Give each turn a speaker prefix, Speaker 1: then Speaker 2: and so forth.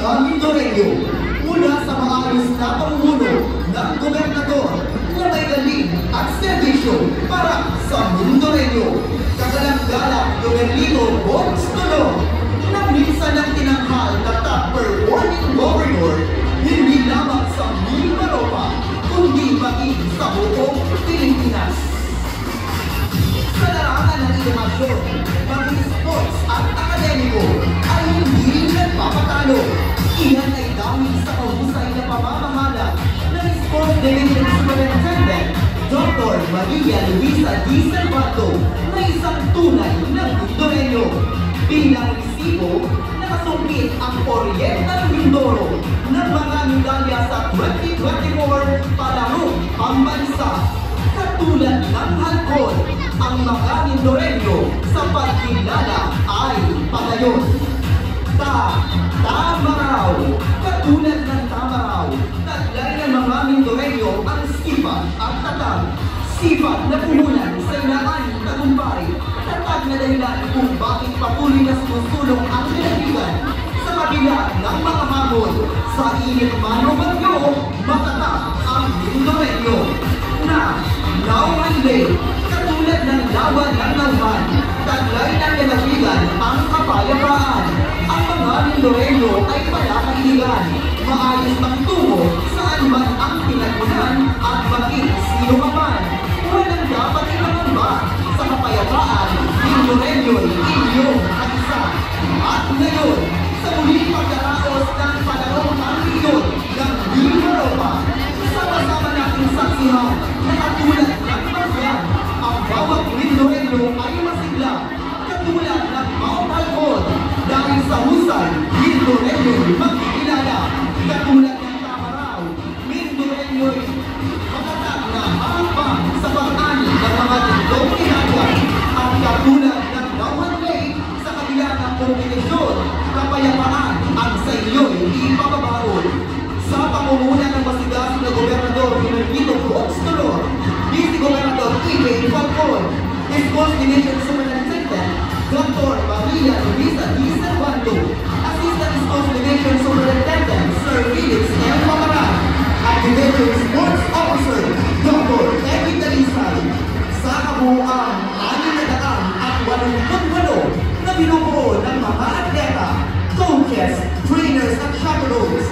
Speaker 1: mga Mindoreno mula sa maayos na pamumuno ng gobernador na may galing at serbisyo para sa Mindoreno. Kagalang-galang Gobernador Bogs Tolo na minsan ang tinanghal na top performing governor hindi lamang sa Mimaropa kundi maging sa buong Pilipinas. Sa larangan ng edukasyon, maging sports at akademiko ay hindi nagpapatalo. Iyan ay dahil sa mahusay na pamamahala ng Sports Division Superintendent Dr. Maria Luisa D. Salvato na isang tunay na Mindoreno. Bilang resibo, nakasungkit ang Oriental Mindoro ng mga medalya sa 2024 Palarong Pambansa. Katulad ng halcon, ang mga Mindoreno sa pagkilala ay padayon. Tamaraw. Katulad ng Tamaraw, taglay ng mga Mindoreno ang sipag at tatag. Sipag na pumulan sa inaan tagumpay. Tatag na dahilan kung bakit patuloy na sumusulong ang pinagbigan sa kabila ng mga hamon. Sa init man o bagyo, matatag ang Mindoreno na nauhande. Katulad ng laban ng laban, taglay ng pinagbigan ang kapayapaan. Ang mga Mindoreno ay palakaibigan, maayos ang tungo saan man ang pinagmulan at maging sino ka man. Walang dapat ipangamba sa kapayapaan, Mindoreno'y inyong kaisa. At ngayon, sa muling pagkaraos ng Palarong Pamilyon ng Mimaropa, sama-sama natin saksihan na katulad ng Maryan, ang bawat Mindoreno ay masigla, katulad ng Mount Alcon. Dahil sa husay, Mindoreno'y magkikilala. Katulad ng Tamaraw, Mindoreno'y matatag na hapang sa pag-ani ng mga tindong ginagawa. At katulad ng Nauhan Lake, sa kabila ng kompetisyon, kapayapaan ang sa inyo'y ipapabaon. Sa pamumunan ng masigasig na Gobernador Gobernador Bogs Tolo, Vice Gobernador Ibe Falcon, Sports Division Superintendent Dr. Maria Luisa D. Salvato, Assistant Sports Division Superintendent Sir Felix M. Pamaran, at Division Sports Officer Dr. Evi Talisay. Sa kabuuan, 688 na binubuo ng mga atleta, coaches, trainers at chaperones